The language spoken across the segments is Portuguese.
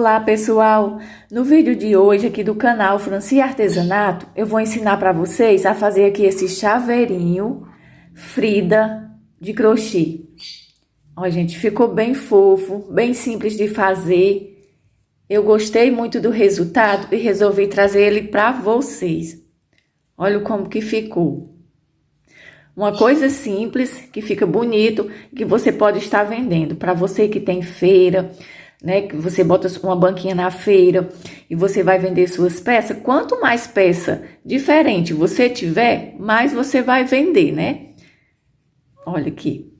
Olá pessoal, no vídeo de hoje aqui do canal Franci Artesanato, eu vou ensinar para vocês a fazer aqui esse chaveirinho Frida de crochê. Ó gente, ficou bem fofo, bem simples de fazer. Eu gostei muito do resultado e resolvi trazer ele para vocês. Olha como que ficou. Uma coisa simples, que fica bonito, que você pode estar vendendo. Para você que tem feira, né? Que você bota uma banquinha na feira e você vai vender suas peças. Quanto mais peça diferente você tiver, mais você vai vender, né? Olha aqui.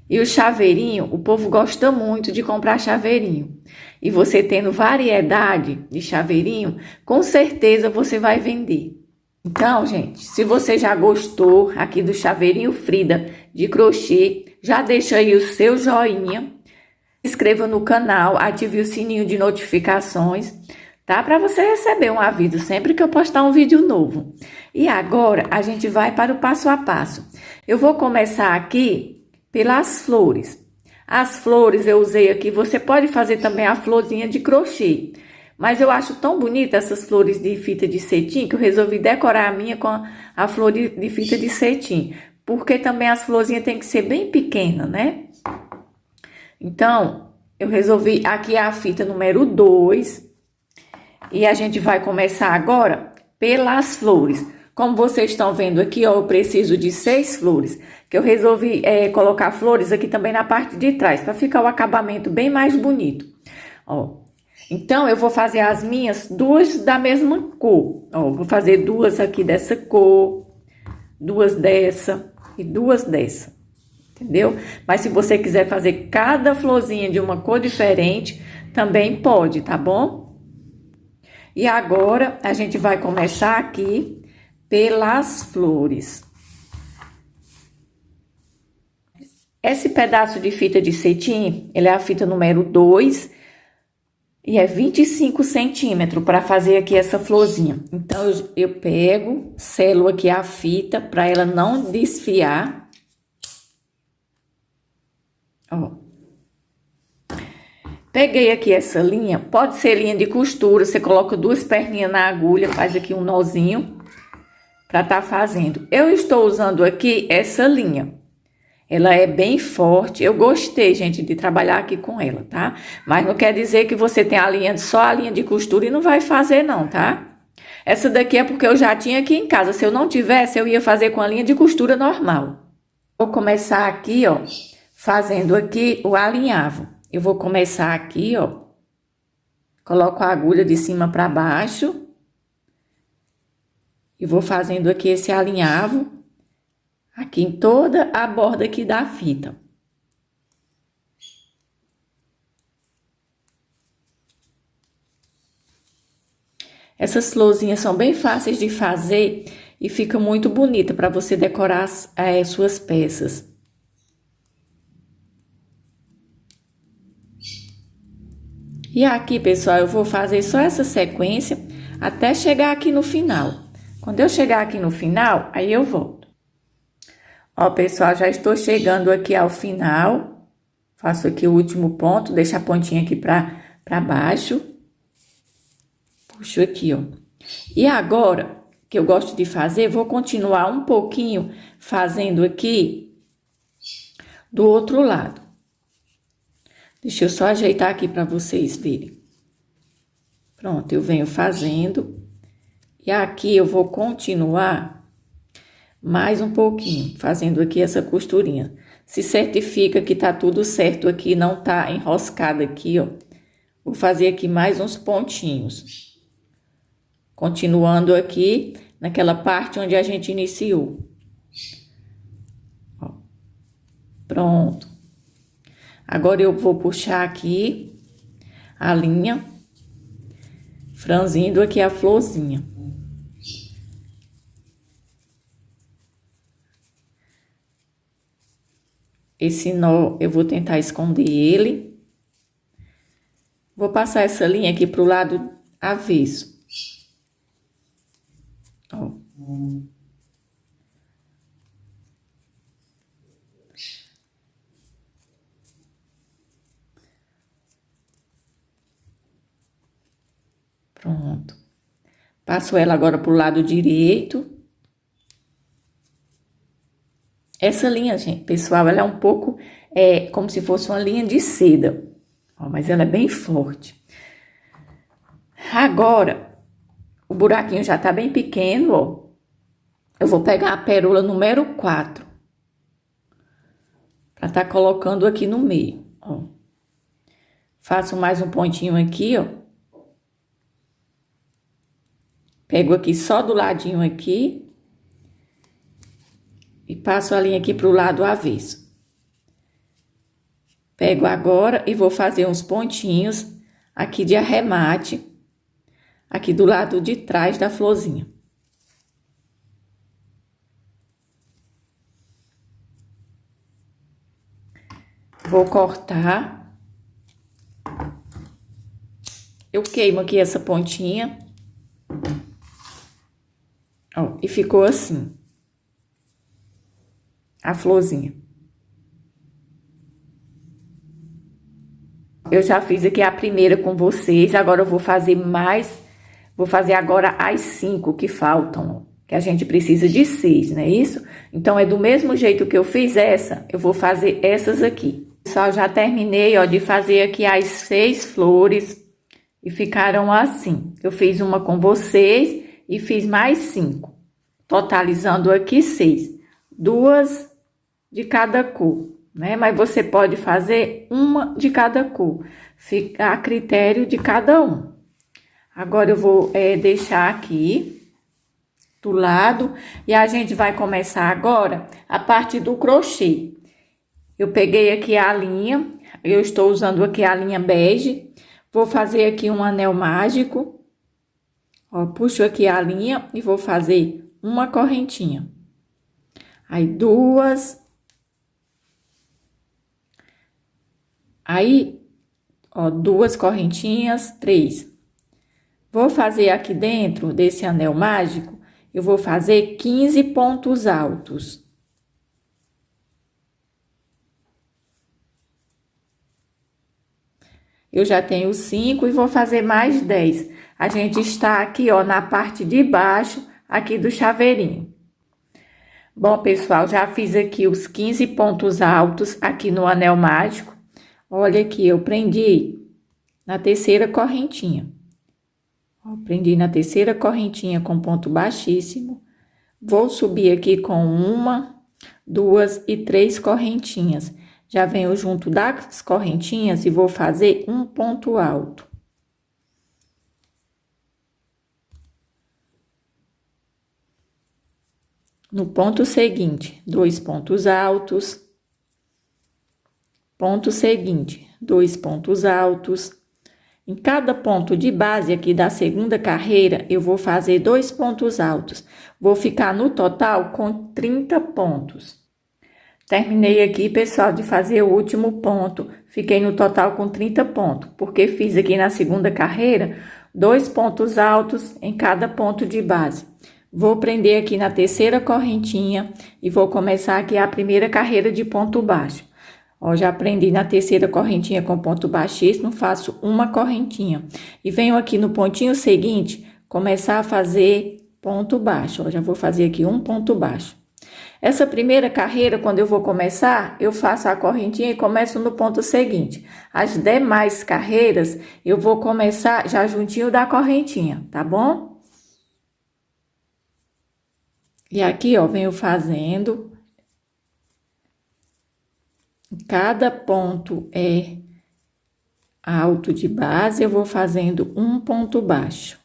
E o chaveirinho, o povo gosta muito de comprar chaveirinho. E você tendo variedade de chaveirinho, com certeza você vai vender. Então, gente, se você já gostou aqui do chaveirinho Frida de crochê, já deixa aí o seu joinha, se inscreva no canal, ative o sininho de notificações, tá? Para você receber um aviso sempre que eu postar um vídeo novo. E agora, a gente vai para o passo a passo. Eu vou começar aqui pelas flores. As flores eu usei aqui, você pode fazer também a florzinha de crochê. Mas eu acho tão bonita essas flores de fita de cetim que eu resolvi decorar a minha com a flor de fita de cetim. Porque também as florzinhas tem que ser bem pequenas, né? Então, eu resolvi aqui a fita número 2. E a gente vai começar agora pelas flores. Como vocês estão vendo aqui, ó, eu preciso de 6 flores. Que eu resolvi colocar flores aqui também na parte de trás, para ficar o acabamento bem mais bonito. Ó. Então, eu vou fazer as minhas duas da mesma cor. Ó, vou fazer duas aqui dessa cor, duas dessa e duas dessa. Entendeu? Mas se você quiser fazer cada florzinha de uma cor diferente, também pode, tá bom? E agora, a gente vai começar aqui pelas flores. Esse pedaço de fita de cetim, ele é a fita número 2. E é 25 centímetros para fazer aqui essa florzinha. Então, eu pego, selo aqui a fita para ela não desfiar. Ó. Peguei aqui essa linha, pode ser linha de costura, você coloca 2 perninhas na agulha, faz aqui um nozinho para tá fazendo. Eu estou usando aqui essa linha. Ela é bem forte, eu gostei, gente, de trabalhar aqui com ela, tá? Mas não quer dizer que você tem só a linha de costura e não vai fazer não, tá? Essa daqui é porque eu já tinha aqui em casa, se eu não tivesse, eu ia fazer com a linha de costura normal. Vou começar aqui, ó, fazendo aqui o alinhavo. Eu vou começar aqui, ó, coloco a agulha de cima para baixo. E vou fazendo aqui esse alinhavo. Aqui em toda a borda aqui da fita. Essas florzinhas são bem fáceis de fazer e fica muito bonita para você decorar suas peças. E aqui, pessoal, eu vou fazer só essa sequência até chegar aqui no final. Quando eu chegar aqui no final, aí eu volto. Ó, pessoal, já estou chegando aqui ao final. Faço aqui o último ponto, deixo a pontinha aqui pra baixo. Puxo aqui, ó. E agora, que eu gosto de fazer, vou continuar um pouquinho fazendo aqui do outro lado. Deixa eu só ajeitar aqui pra vocês verem. Pronto, eu venho fazendo. E aqui eu vou continuar mais um pouquinho, fazendo aqui essa costurinha. Se certifica que tá tudo certo aqui, não tá enroscado aqui, ó. Vou fazer aqui mais uns pontinhos. Continuando aqui, naquela parte onde a gente iniciou. Ó. Pronto. Agora eu vou puxar aqui a linha, franzindo aqui a florzinha. Esse nó, eu vou tentar esconder ele. Vou passar essa linha aqui pro lado avesso. Ó. Pronto. Passo ela agora pro lado direito. Essa linha, gente, pessoal, ela é um pouco, como se fosse uma linha de seda. Ó, mas ela é bem forte. Agora, o buraquinho já tá bem pequeno, ó. Eu vou pegar a pérola número 4. Pra tá colocando aqui no meio, ó. Faço mais um pontinho aqui, ó. Pego aqui só do ladinho aqui. E passo a linha aqui pro lado avesso. Pego agora e vou fazer uns pontinhos aqui de arremate. Aqui do lado de trás da florzinha. Vou cortar. Eu queimo aqui essa pontinha. Ó, e ficou assim. A florzinha. Eu já fiz aqui a primeira com vocês. Agora eu vou fazer mais. Vou fazer agora as 5 que faltam. Que a gente precisa de 6, não é isso? Então, é do mesmo jeito que eu fiz essa. Eu vou fazer essas aqui. Pessoal, já terminei, ó, de fazer aqui as 6 flores. E ficaram assim. Eu fiz uma com vocês e fiz mais 5. Totalizando aqui 6. 2 de cada cor, né? Mas você pode fazer uma de cada cor. Fica a critério de cada um. Agora eu vou deixar aqui do lado. E a gente vai começar agora a parte do crochê. Eu peguei aqui a linha. Eu estou usando aqui a linha bege. Vou fazer aqui um anel mágico. Ó, puxo aqui a linha e vou fazer uma correntinha. Aí, 2. Aí, ó, 2 correntinhas, 3. Vou fazer aqui dentro desse anel mágico, eu vou fazer 15 pontos altos. Eu já tenho 5 e vou fazer mais 10. A gente está aqui, ó, na parte de baixo, aqui do chaveirinho. Bom, pessoal, já fiz aqui os 15 pontos altos aqui no anel mágico. Olha aqui, eu prendi na terceira correntinha. Ó, prendi na terceira correntinha com ponto baixíssimo. Vou subir aqui com 1, 2 e 3 correntinhas. Já venho junto das correntinhas e vou fazer um ponto alto. No ponto seguinte, 2 pontos altos. Ponto seguinte, 2 pontos altos. Em cada ponto de base aqui da segunda carreira, eu vou fazer 2 pontos altos. Vou ficar no total com 30 pontos. Terminei aqui, pessoal, de fazer o último ponto. Fiquei no total com 30 pontos, porque fiz aqui na segunda carreira 2 pontos altos em cada ponto de base. Vou prender aqui na terceira correntinha e vou começar aqui a primeira carreira de ponto baixo. Ó, já prendi na terceira correntinha com ponto baixíssimo, faço uma correntinha. E venho aqui no pontinho seguinte, começar a fazer ponto baixo. Ó, já vou fazer aqui um ponto baixo. Essa primeira carreira, quando eu vou começar, eu faço a correntinha e começo no ponto seguinte. As demais carreiras, eu vou começar já juntinho da correntinha, tá bom? E aqui, ó, venho fazendo. Cada ponto alto de base, eu vou fazendo um ponto baixo.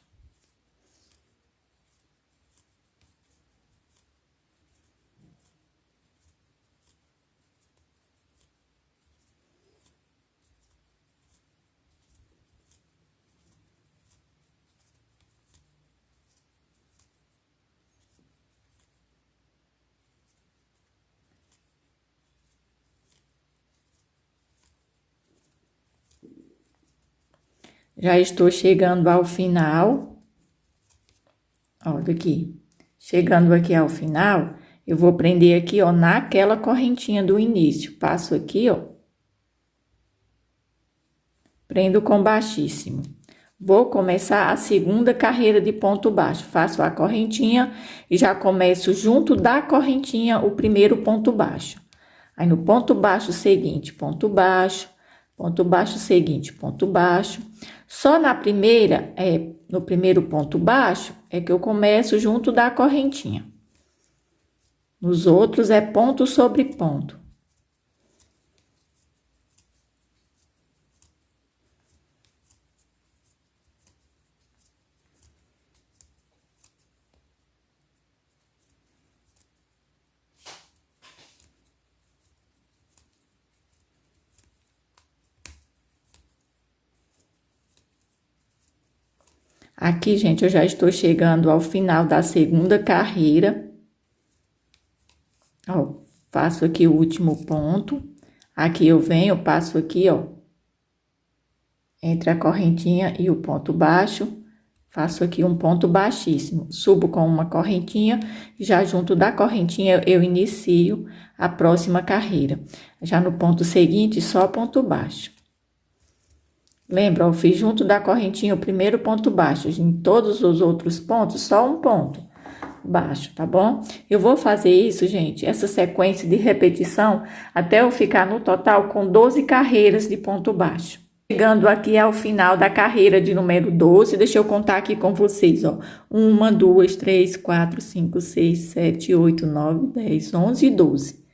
Já estou chegando ao final. Olha aqui. Chegando aqui ao final, eu vou prender aqui, ó, naquela correntinha do início. Passo aqui, ó. Prendo com baixíssimo. Vou começar a segunda carreira de ponto baixo. Faço a correntinha e já começo junto da correntinha o primeiro ponto baixo. Aí, no ponto baixo seguinte, ponto baixo seguinte, ponto baixo. Só na primeira, no primeiro ponto baixo, é que eu começo junto da correntinha. Nos outros, é ponto sobre ponto. Aqui, gente, eu já estou chegando ao final da segunda carreira. Ó, faço aqui o último ponto. Aqui eu venho, passo aqui, ó, entre a correntinha e o ponto baixo. Faço aqui um ponto baixíssimo. Subo com uma correntinha, já junto da correntinha eu inicio a próxima carreira. Já no ponto seguinte, só ponto baixo. Lembra, eu fiz junto da correntinha o primeiro ponto baixo. Em todos os outros pontos, só um ponto baixo, tá bom? Eu vou fazer isso, gente, essa sequência de repetição, até eu ficar no total com 12 carreiras de ponto baixo. Chegando aqui ao final da carreira de número 12, deixa eu contar aqui com vocês, ó. 1, 2, 3, 4, 5, 6, 7, 8, 9, 10, 11 e 12.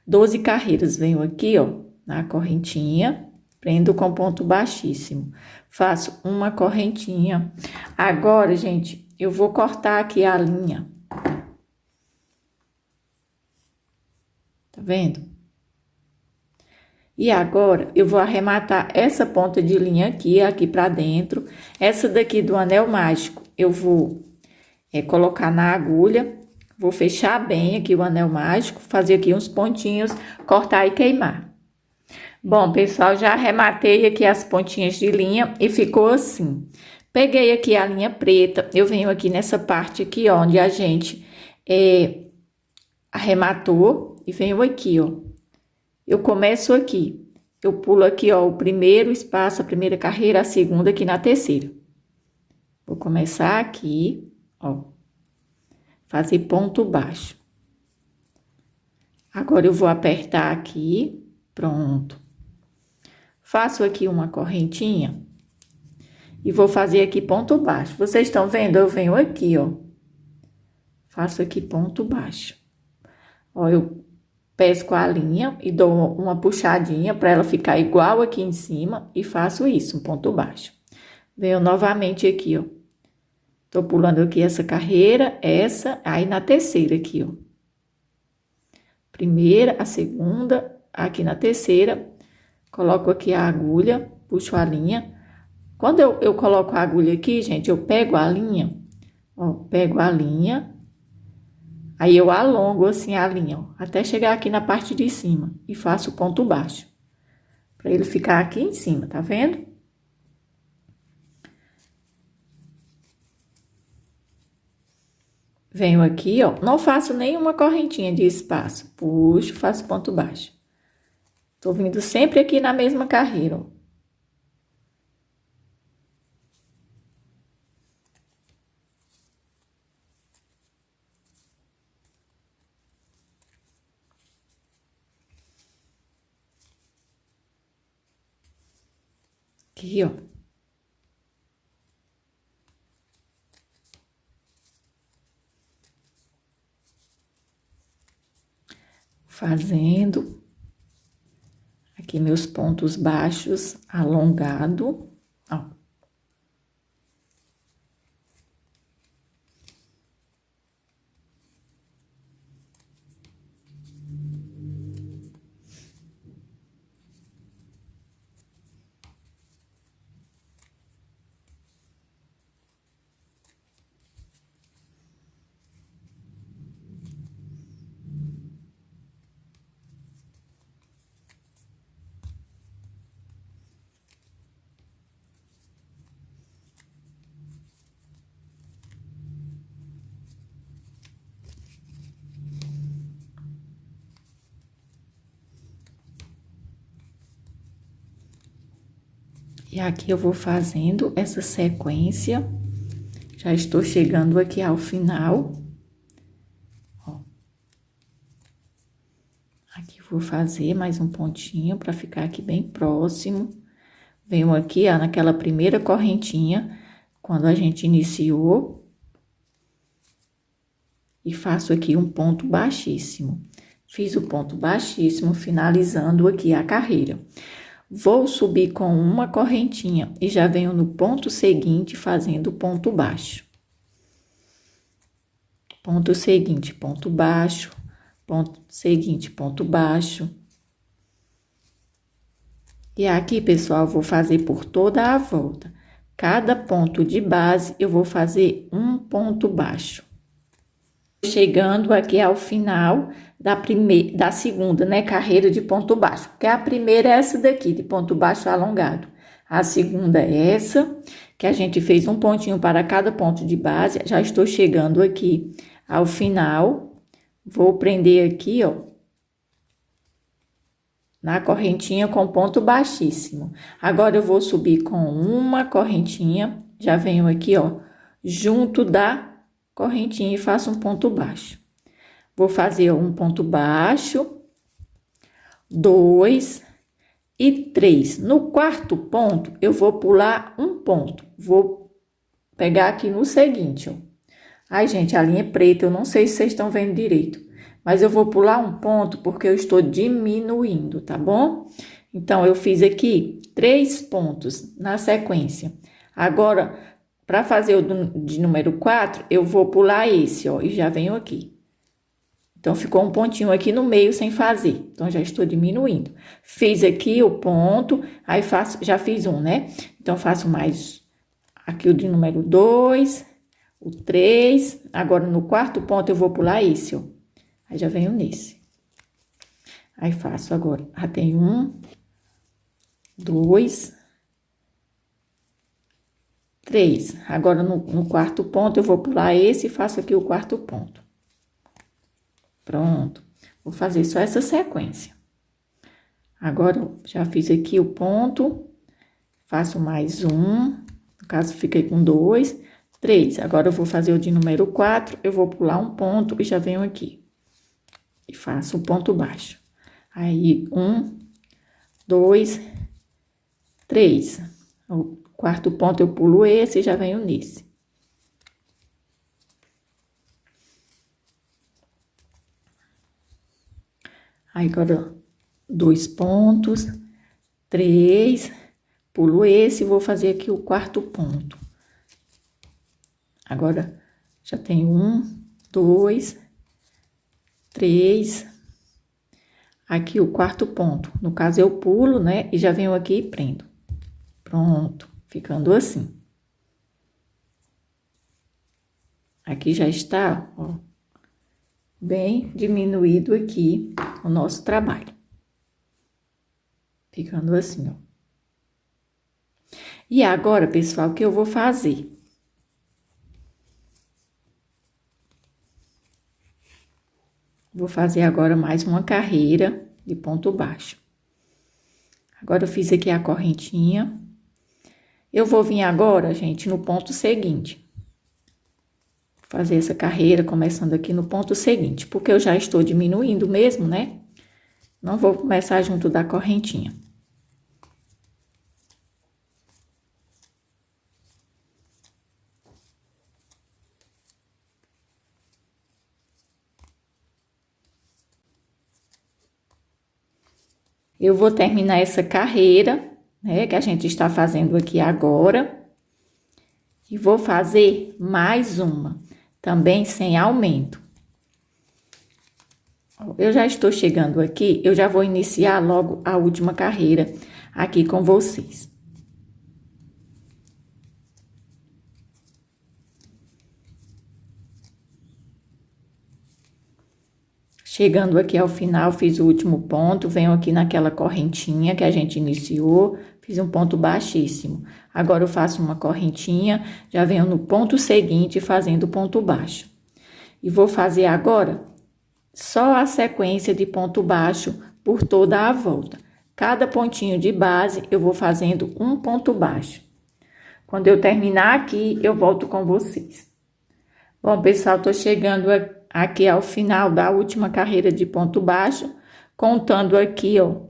12 carreiras. Venho aqui, ó, na correntinha, prendo com ponto baixíssimo. Faço uma correntinha. Agora, gente, eu vou cortar aqui a linha. Tá vendo? E agora, eu vou arrematar essa ponta de linha aqui pra dentro. Essa daqui do anel mágico, eu vou colocar na agulha. Vou fechar bem aqui o anel mágico, fazer aqui uns pontinhos, cortar e queimar. Bom, pessoal, já arrematei aqui as pontinhas de linha e ficou assim. Peguei aqui a linha preta, eu venho aqui nessa parte aqui, ó, onde a gente arrematou e venho aqui, ó. Eu começo aqui, eu pulo aqui, ó, o primeiro espaço, a primeira carreira, a segunda aqui na terceira. Vou começar aqui, ó, fazer ponto baixo. Agora, eu vou apertar aqui, pronto. Faço aqui uma correntinha e vou fazer aqui ponto baixo. Vocês estão vendo? Eu venho aqui, ó, faço aqui ponto baixo. Ó, eu pesco a linha e dou uma puxadinha para ela ficar igual aqui em cima e faço isso, um ponto baixo. Venho novamente aqui, ó. Tô pulando aqui essa carreira, essa, aí na terceira aqui, ó. Primeira, a segunda, aqui na terceira, coloco aqui a agulha, puxo a linha. Quando eu coloco a agulha aqui, gente, eu pego a linha, ó, pego a linha. Aí, eu alongo assim a linha, ó, até chegar aqui na parte de cima e faço ponto baixo. Pra ele ficar aqui em cima, tá vendo? Venho aqui, ó, não faço nenhuma correntinha de espaço. Puxo, faço ponto baixo. Tô vindo sempre aqui na mesma carreira, ó. Aqui, ó. Fazendo aqui meus pontos baixos alongado, ó. E aqui eu vou fazendo essa sequência. Já estou chegando aqui ao final. Ó. Aqui vou fazer mais um pontinho para ficar aqui bem próximo. Venho aqui, ó, naquela primeira correntinha, quando a gente iniciou. E faço aqui um ponto baixíssimo. Fiz o ponto baixíssimo, finalizando aqui a carreira. Vou subir com uma correntinha e já venho no ponto seguinte fazendo ponto baixo. Ponto seguinte, ponto baixo, ponto seguinte, ponto baixo. E aqui, pessoal, vou fazer por toda a volta. Cada ponto de base, eu vou fazer um ponto baixo. Chegando aqui ao final da segunda, né, carreira de ponto baixo. Porque a primeira é essa daqui, de ponto baixo alongado. A segunda é essa, que a gente fez um pontinho para cada ponto de base. Já estou chegando aqui ao final. Vou prender aqui, ó, na correntinha com ponto baixíssimo. Agora, eu vou subir com uma correntinha, já venho aqui, ó, junto da correntinha e faço um ponto baixo. Vou fazer um ponto baixo, 2 e 3. No quarto ponto, eu vou pular um ponto. Vou pegar aqui no seguinte, ó. Ai, gente, a linha é preta, eu não sei se vocês estão vendo direito. Mas eu vou pular um ponto porque eu estou diminuindo, tá bom? Então, eu fiz aqui 3 pontos na sequência. Agora, para fazer o de número 4, eu vou pular esse, ó, e já venho aqui. Então, ficou um pontinho aqui no meio sem fazer. Então, já estou diminuindo. Fiz aqui o ponto, aí faço, já fiz um, né? Então, faço mais aqui o de número 2, o 3. Agora, no quarto ponto, eu vou pular esse, ó. Aí, já venho nesse. Aí, faço agora. Já tem 1, 2, 3. Agora, no quarto ponto, eu vou pular esse e faço aqui o quarto ponto. Pronto. Vou fazer só essa sequência. Agora, já fiz aqui o ponto. Faço mais um. No caso, fiquei com 2, 3. Agora, eu vou fazer o de número 4. Eu vou pular um ponto e já venho aqui. E faço um ponto baixo. Aí, 1, 2, 3. O quarto ponto eu pulo esse e já venho nesse. Aí, agora, 2 pontos, 3, pulo esse e vou fazer aqui o quarto ponto. Agora, já tem 1, 2, 3. Aqui o quarto ponto. No caso, eu pulo, né? E já venho aqui e prendo. Pronto, ficando assim. Aqui já está, ó, bem diminuído aqui o nosso trabalho. Ficando assim, ó. E agora, pessoal, o que eu vou fazer? Vou fazer agora mais uma carreira de ponto baixo. Agora, eu fiz aqui a correntinha. Eu vou vir agora, gente, no ponto seguinte. Fazer essa carreira começando aqui no ponto seguinte, porque eu já estou diminuindo mesmo, né? Não vou começar junto da correntinha. Eu vou terminar essa carreira, né, que a gente está fazendo aqui agora. E vou fazer mais uma, também sem aumento. Eu já estou chegando aqui, eu já vou iniciar logo a última carreira aqui com vocês. Chegando aqui ao final, fiz o último ponto, venho aqui naquela correntinha que a gente iniciou, fiz um ponto baixíssimo. Agora, eu faço uma correntinha, já venho no ponto seguinte fazendo ponto baixo. E vou fazer agora só a sequência de ponto baixo por toda a volta. Cada pontinho de base, eu vou fazendo um ponto baixo. Quando eu terminar aqui, eu volto com vocês. Bom, pessoal, tô chegando aqui ao final da última carreira de ponto baixo, contando aqui, ó.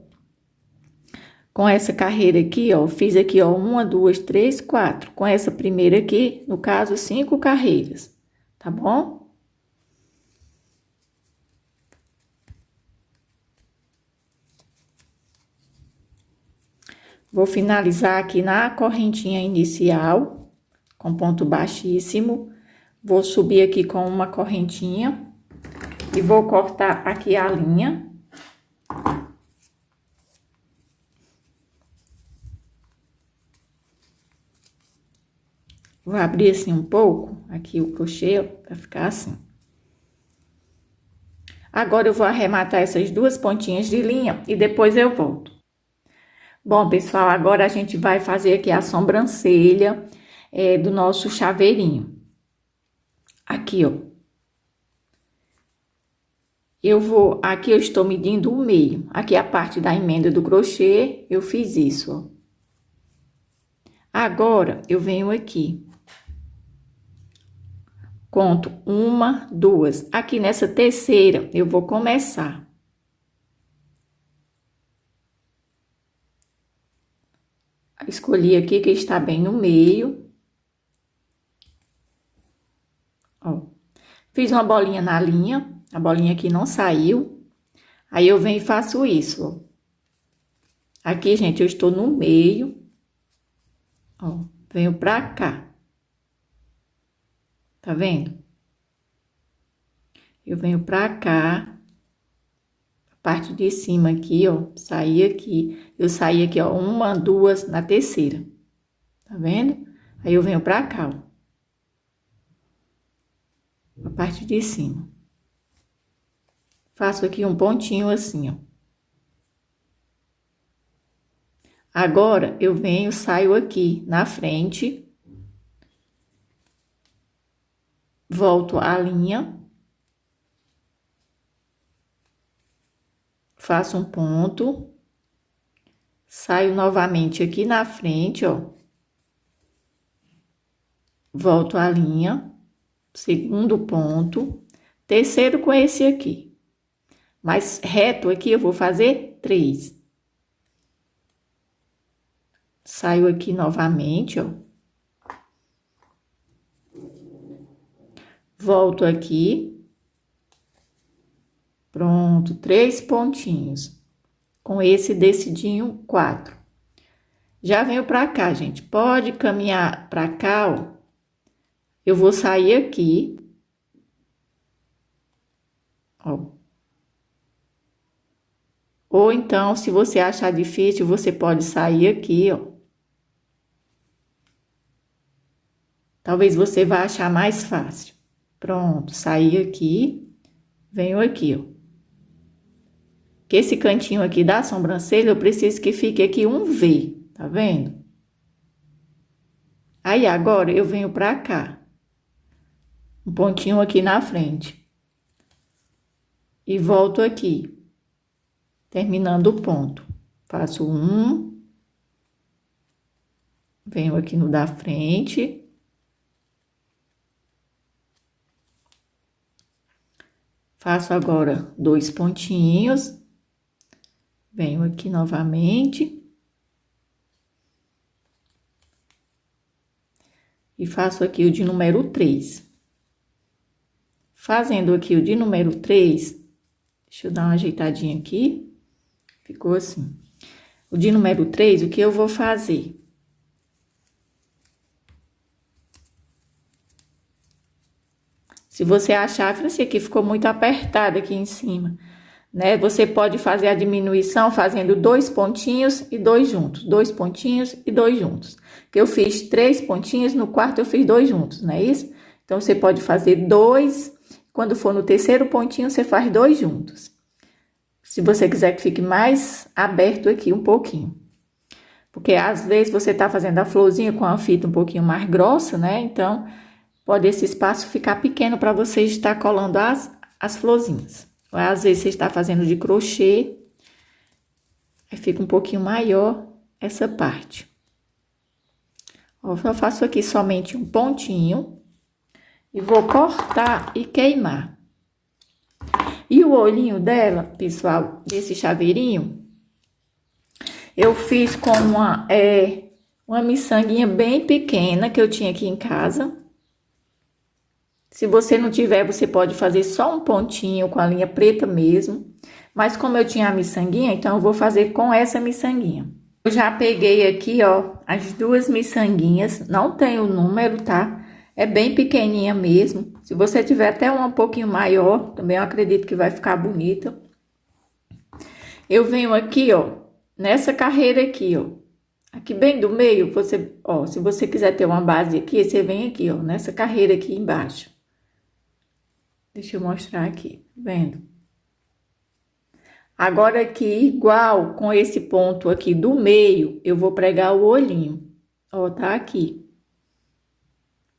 Com essa carreira aqui, ó, fiz aqui, ó, 1, 2, 3, 4. Com essa primeira aqui, no caso, 5 carreiras, tá bom? Vou finalizar aqui na correntinha inicial, com ponto baixíssimo. Vou subir aqui com uma correntinha e vou cortar aqui a linha. Vou abrir assim um pouco, aqui o crochê, pra ficar assim. Agora, eu vou arrematar essas duas pontinhas de linha e depois eu volto. Bom, pessoal, agora a gente vai fazer aqui a sobrancelha do nosso chaveirinho. Aqui, ó. Aqui eu estou medindo o meio. Aqui a parte da emenda do crochê, eu fiz isso, ó. Agora, eu venho aqui. Conto 1, 2. Aqui nessa terceira, eu vou começar. Escolhi aqui que está bem no meio. Ó. Fiz uma bolinha na linha. A bolinha aqui não saiu. Aí, eu venho e faço isso, ó. Aqui, gente, eu estou no meio. Ó, venho pra cá. Tá vendo? Eu venho pra cá. A parte de cima aqui, ó, saí aqui. Eu saí aqui, ó, 1, 2 na terceira. Tá vendo? Aí, eu venho pra cá, ó. A parte de cima. Faço aqui um pontinho assim, ó. Agora, eu venho, saio aqui na frente. Volto a linha. Faço um ponto. Saio novamente aqui na frente, ó. Volto a linha. Segundo ponto. Terceiro com esse aqui. Mas reto aqui eu vou fazer 3. Saio aqui novamente, ó. Volto aqui. Pronto, 3 pontinhos. Com esse decidinho, 4. Já venho pra cá, gente. Pode caminhar pra cá, ó. Eu vou sair aqui. Ó. Ou então, se você achar difícil, você pode sair aqui, ó. Talvez você vá achar mais fácil. Pronto, saí aqui, venho aqui, ó. Que esse cantinho aqui da sobrancelha, eu preciso que fique aqui um V, tá vendo? Aí, agora, eu venho pra cá. Um pontinho aqui na frente. E volto aqui. Terminando o ponto. Faço um. Venho aqui no da frente. Faço agora 2 pontinhos. Venho aqui novamente. E faço aqui o de número 3. Fazendo aqui o de número 3, deixa eu dar uma ajeitadinha aqui. Ficou assim. O de número 3, o que eu vou fazer? Se você achar, esse aqui ficou muito apertado aqui em cima, né? Você pode fazer a diminuição fazendo 2 pontinhos e 2 juntos. 2 pontinhos e 2 juntos. Que eu fiz 3 pontinhos, no quarto eu fiz 2 juntos, não é isso? Então, você pode fazer 2, quando for no terceiro pontinho, você faz 2 juntos. Se você quiser que fique mais aberto aqui um pouquinho. Porque, às vezes, você tá fazendo a florzinha com a fita um pouquinho mais grossa, né? Então, pode esse espaço ficar pequeno para você estar colando as florzinhas. Ou, às vezes, você está fazendo de crochê. Aí fica um pouquinho maior essa parte. Ó, eu faço aqui somente um pontinho e vou cortar e queimar. E o olhinho dela, pessoal, desse chaveirinho, eu fiz com uma miçanguinha bem pequena que eu tinha aqui em casa. Se você não tiver, você pode fazer só um pontinho com a linha preta mesmo. Mas como eu tinha a miçanguinha, então eu vou fazer com essa miçanguinha. Eu já peguei aqui, ó, as duas miçanguinhas. Não tem o número, tá? É bem pequenininha mesmo. Se você tiver até uma um pouquinho maior, também eu acredito que vai ficar bonita. Eu venho aqui, ó, nessa carreira aqui, ó. Aqui bem do meio, você, ó, se você quiser ter uma base aqui, você vem aqui, ó, nessa carreira aqui embaixo. Deixa eu mostrar aqui, vendo? Agora aqui, igual com esse ponto aqui do meio, eu vou pregar o olhinho. Ó, tá aqui.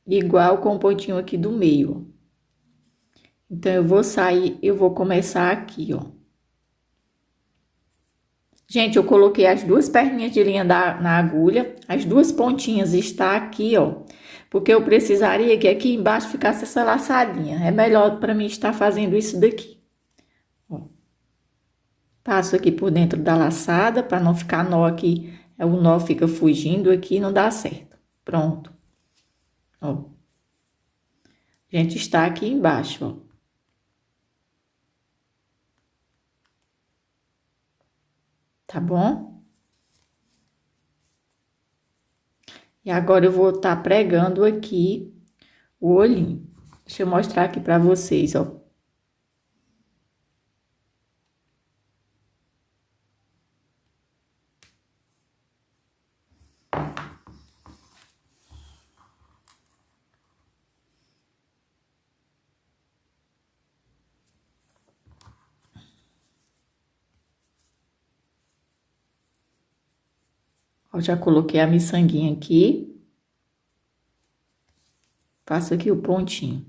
Igual com o pontinho aqui do meio, ó. Então, eu vou sair, eu vou começar aqui, ó. Gente, eu coloquei as duas perninhas de linha na agulha, as duas pontinhas está aqui, ó. Porque eu precisaria que aqui embaixo ficasse essa laçadinha. É melhor para mim estar fazendo isso daqui. Ó. Passo aqui por dentro da laçada, para não ficar nó aqui. O nó fica fugindo aqui, não dá certo. Pronto. Ó. A gente está aqui embaixo, ó. Tá bom? E agora eu vou estar pregando aqui o olhinho. Deixa eu mostrar aqui pra vocês, ó. Ó, já coloquei a miçanguinha aqui. Faço aqui o pontinho.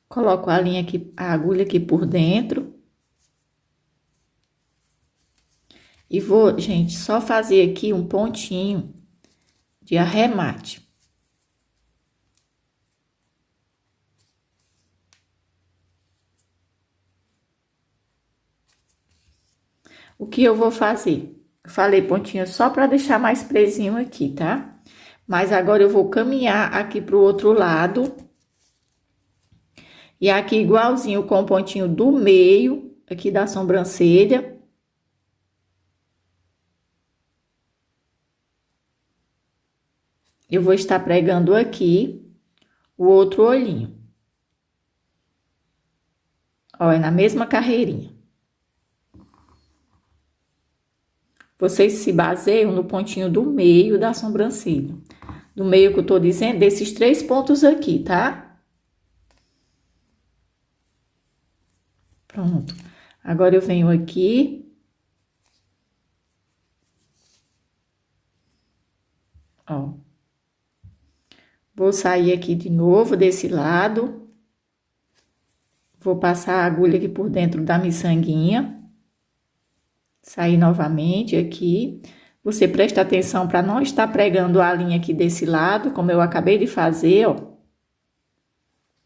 Coloco a linha aqui, a agulha aqui por dentro. E vou, gente, só fazer aqui um pontinho de arremate. O que eu vou fazer? Eu falei pontinho só para deixar mais presinho aqui, tá? Mas agora eu vou caminhar aqui pro outro lado. E aqui igualzinho com o pontinho do meio, aqui da sobrancelha. Eu vou estar pregando aqui o outro olhinho. Ó, é na mesma carreirinha. Vocês se baseiam no pontinho do meio da sobrancelha. Do meio que eu tô dizendo, desses 3 pontos aqui, tá? Pronto. Agora, eu venho aqui. Ó. Vou sair aqui de novo desse lado. Vou passar a agulha aqui por dentro da miçanguinha. Sair novamente aqui. Você presta atenção para não estar pregando a linha aqui desse lado, como eu acabei de fazer, ó.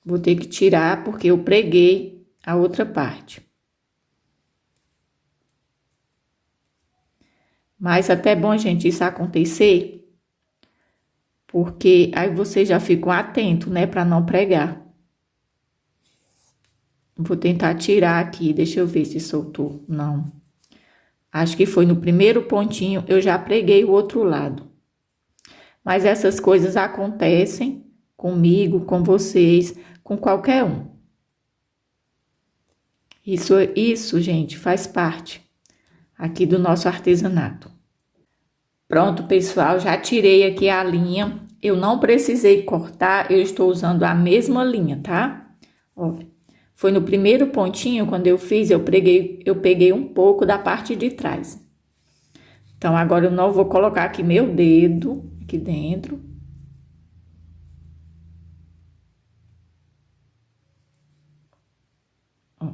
Vou ter que tirar porque eu preguei a outra parte. Mas até bom, gente, isso acontecer, porque aí vocês já ficam atentos, né, para não pregar. Vou tentar tirar aqui, deixa eu ver se soltou. Não. Acho que foi no primeiro pontinho, eu já preguei o outro lado. Mas essas coisas acontecem comigo, com vocês, com qualquer um. Isso, gente, faz parte aqui do nosso artesanato. Pronto, pessoal, já tirei aqui a linha. Eu não precisei cortar, eu estou usando a mesma linha, tá? Ó, Foi no primeiro pontinho, quando eu fiz, eu peguei um pouco da parte de trás. Então, agora eu não vou colocar aqui meu dedo aqui dentro. Ó.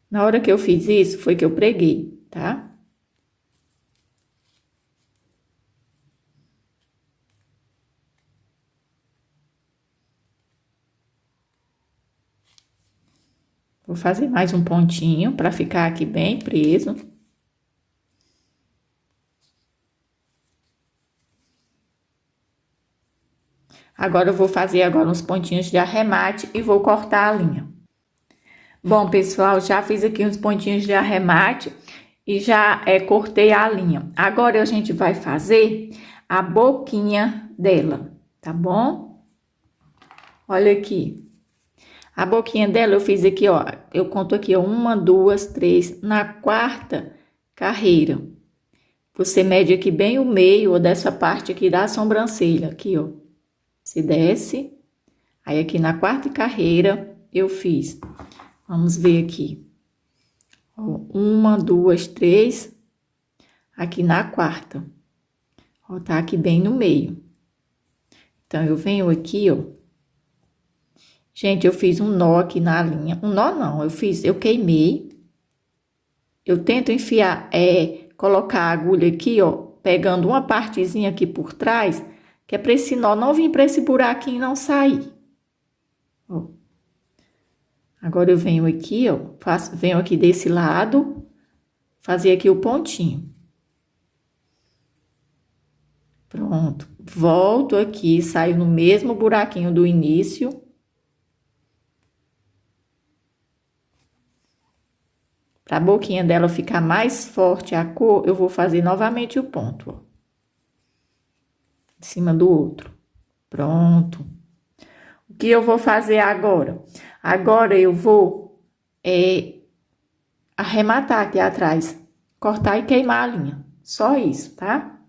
Na hora que eu fiz isso, foi que eu preguei, tá? Vou fazer mais um pontinho para ficar aqui bem preso. Agora, eu vou fazer agora uns pontinhos de arremate e vou cortar a linha. Bom, pessoal, já fiz aqui uns pontinhos de arremate e já cortei a linha. Agora, a gente vai fazer a boquinha dela, tá bom? Olha aqui. A boquinha dela eu fiz aqui, ó. Eu conto aqui, ó, 1, 2, 3. Na quarta carreira, você mede aqui bem o meio dessa parte aqui da sobrancelha, aqui, ó. Se desce. Aí, aqui na quarta carreira, eu fiz. Vamos ver aqui. Ó, 1, 2, 3. Aqui na quarta. Ó, tá aqui bem no meio. Então, eu venho aqui, ó. Gente, eu fiz um nó aqui na linha. Um nó não, eu queimei. Eu tento enfiar, colocar a agulha aqui, ó, pegando uma partezinha aqui por trás, que é pra esse nó não vir pra esse buraquinho e não sair. Ó. Agora, eu venho aqui, ó, venho aqui desse lado, fazer aqui o pontinho. Pronto. Volto aqui, saio no mesmo buraquinho do início. Para a boquinha dela ficar mais forte a cor, eu vou fazer novamente o ponto, ó. Em cima do outro. Pronto. O que eu vou fazer agora? Agora eu vou arrematar aqui atrás. Cortar e queimar a linha. Só isso, tá?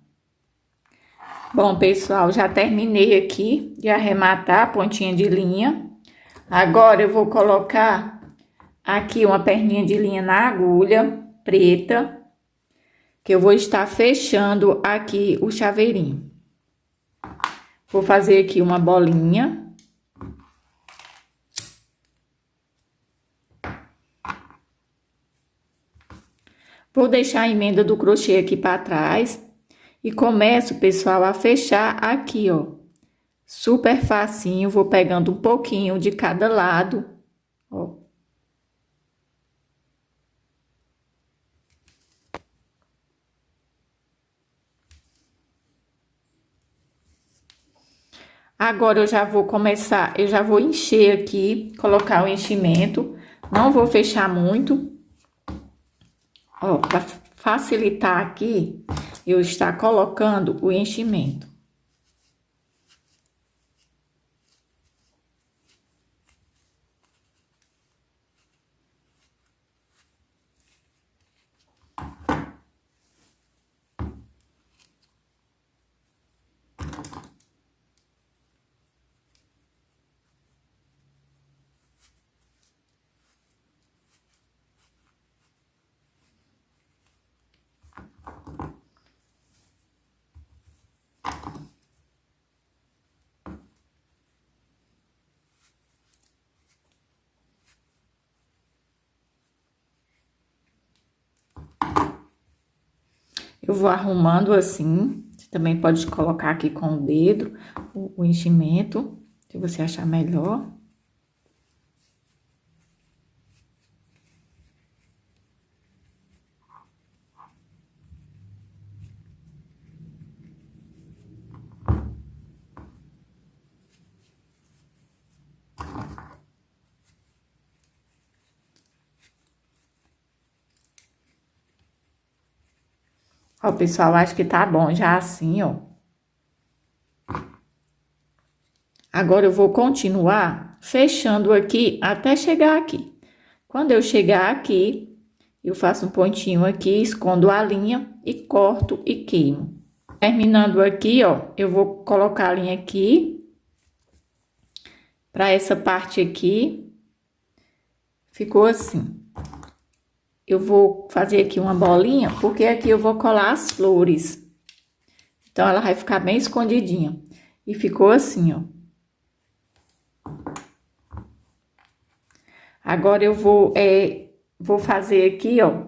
Bom, pessoal, já terminei aqui de arrematar a pontinha de linha. Agora eu vou colocar aqui uma perninha de linha na agulha preta, que eu vou estar fechando aqui o chaveirinho. Vou fazer aqui uma bolinha. Vou deixar a emenda do crochê aqui para trás. E começo, pessoal, a fechar aqui, ó. Super facinho, vou pegando um pouquinho de cada lado, ó. Agora, eu já vou começar, eu já vou encher aqui, colocar o enchimento. Não vou fechar muito. Ó, para facilitar aqui, eu estar colocando o enchimento. Eu vou arrumando assim. Você também pode colocar aqui com o dedo o enchimento, se você achar melhor. Ó, pessoal, acho que tá bom já assim, ó. Agora, eu vou continuar fechando aqui até chegar aqui. Quando eu chegar aqui, eu faço um pontinho aqui, escondo a linha e corto e queimo. Terminando aqui, ó, eu vou colocar a linha aqui Para essa parte aqui, ficou assim. Eu vou fazer aqui uma bolinha, porque aqui eu vou colar as flores. Então, ela vai ficar bem escondidinha. E ficou assim, ó. Agora, eu vou fazer aqui, ó.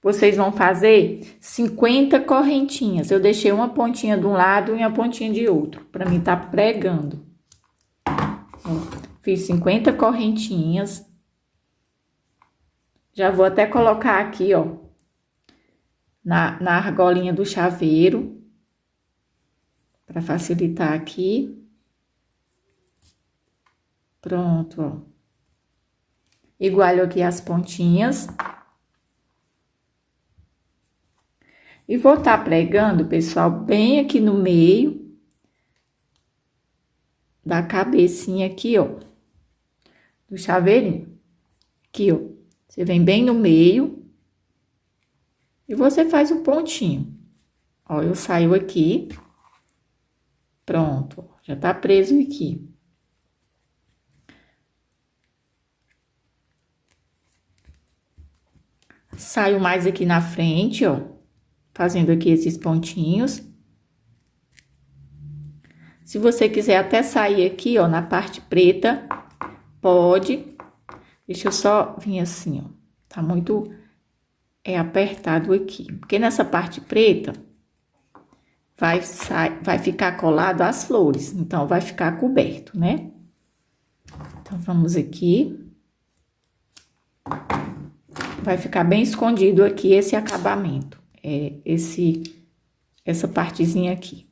Vocês vão fazer 50 correntinhas. Eu deixei uma pontinha de um lado e uma pontinha de outro, pra mim tá pregando. Ó, fiz 50 correntinhas. Já vou até colocar aqui, ó, na argolinha do chaveiro, pra facilitar aqui. Pronto, ó. Igualo aqui as pontinhas. E vou tá pregando, pessoal, bem aqui no meio da cabecinha aqui, ó, do chaveirinho. Aqui, ó, você vem bem no meio e você faz um pontinho. Ó, eu saio aqui, pronto, já tá preso aqui. Saio mais aqui na frente, ó, fazendo aqui esses pontinhos. Se você quiser até sair aqui, ó, na parte preta, pode. Deixa eu só vir assim, ó. Tá muito apertado aqui. Porque nessa parte preta vai ficar colado as flores. Então, vai ficar coberto, né? Então, vamos aqui. Vai ficar bem escondido aqui esse acabamento. Essa partezinha aqui.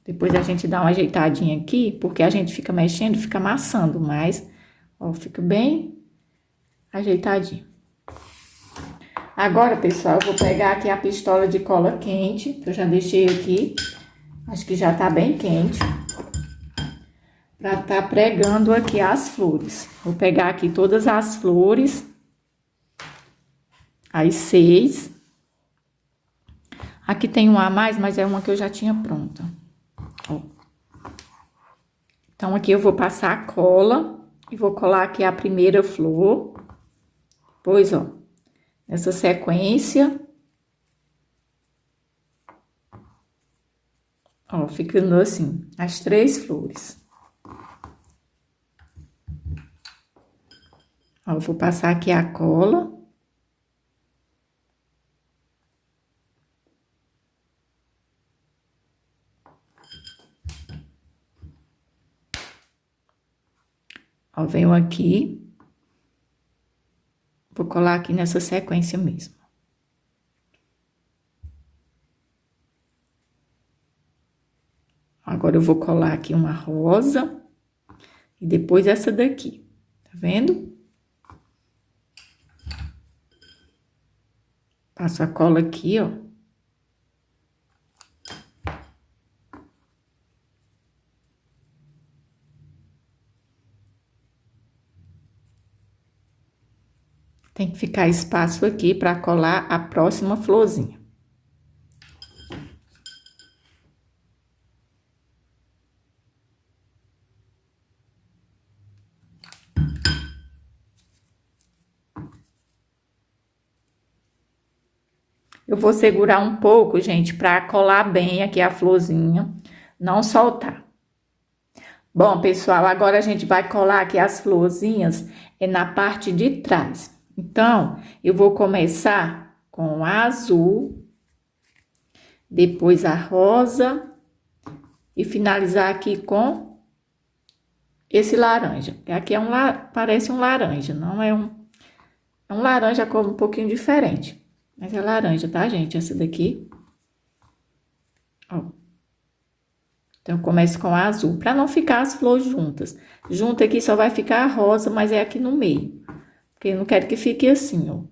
Depois a gente dá uma ajeitadinha aqui, porque a gente fica mexendo, fica amassando, mas, ó, fica bem ajeitadinho. Agora, pessoal, eu vou pegar aqui a pistola de cola quente, que eu já deixei aqui. Acho que já tá bem quente. Pra tá pregando aqui as flores. Vou pegar aqui todas as flores. As 6. Aqui tem uma a mais, mas é uma que eu já tinha pronta. Ó. Então, aqui eu vou passar a cola e vou colar aqui a primeira flor. Depois, ó, nessa sequência. Ó, ficando assim, as 3 flores. Ó, eu vou passar aqui a cola. Ó, venho aqui. Vou colar aqui nessa sequência mesmo. Agora, eu vou colar aqui uma rosa. E depois essa daqui. Tá vendo? Passo a cola aqui, ó. Tem que ficar espaço aqui para colar a próxima florzinha. Eu vou segurar um pouco, gente, para colar bem aqui a florzinha, não soltar. Bom, pessoal, agora a gente vai colar aqui as florzinhas na parte de trás. Então, eu vou começar com a azul, depois a rosa e finalizar aqui com esse laranja. Aqui parece um laranja, não é é um laranja com um pouquinho diferente. Mas é laranja, tá, gente? Essa daqui. Ó. Então, eu começo com a azul, pra não ficar as flores juntas. Junto aqui só vai ficar a rosa, mas é aqui no meio. Porque eu não quero que fique assim, ó.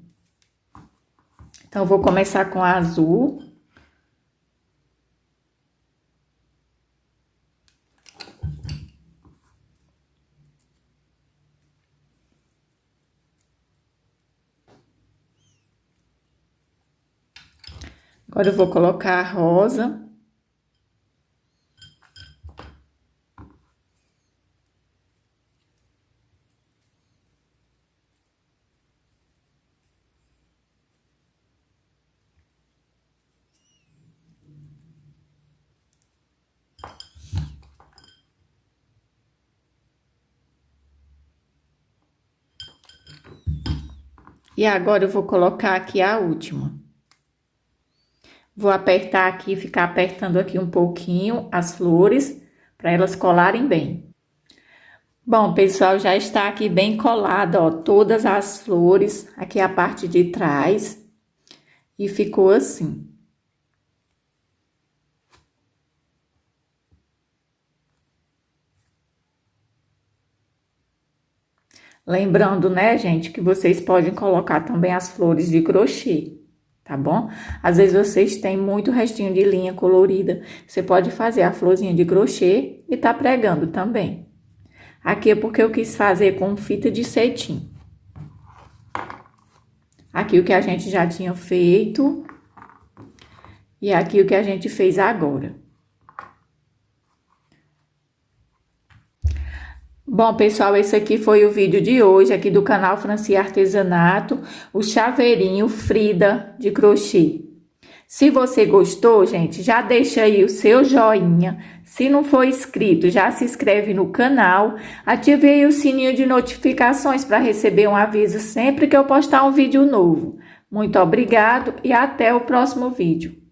Então, eu vou começar com a azul. Agora, eu vou colocar a rosa. E agora eu vou colocar aqui a última. Vou apertar aqui, ficar apertando aqui um pouquinho as flores, para elas colarem bem. Bom, pessoal, já está aqui bem colado, ó, todas as flores, aqui a parte de trás. E ficou assim. Lembrando, né, gente, que vocês podem colocar também as flores de crochê, tá bom? Às vezes vocês têm muito restinho de linha colorida, você pode fazer a florzinha de crochê e tá pregando também. Aqui é porque eu quis fazer com fita de cetim. Aqui o que a gente já tinha feito. E aqui o que a gente fez agora. Bom, pessoal, esse aqui foi o vídeo de hoje, aqui do canal Franci Artesanato, o chaveirinho Frida de crochê. Se você gostou, gente, já deixa aí o seu joinha. Se não for inscrito, já se inscreve no canal. Ative aí o sininho de notificações para receber um aviso sempre que eu postar um vídeo novo. Muito obrigado e até o próximo vídeo.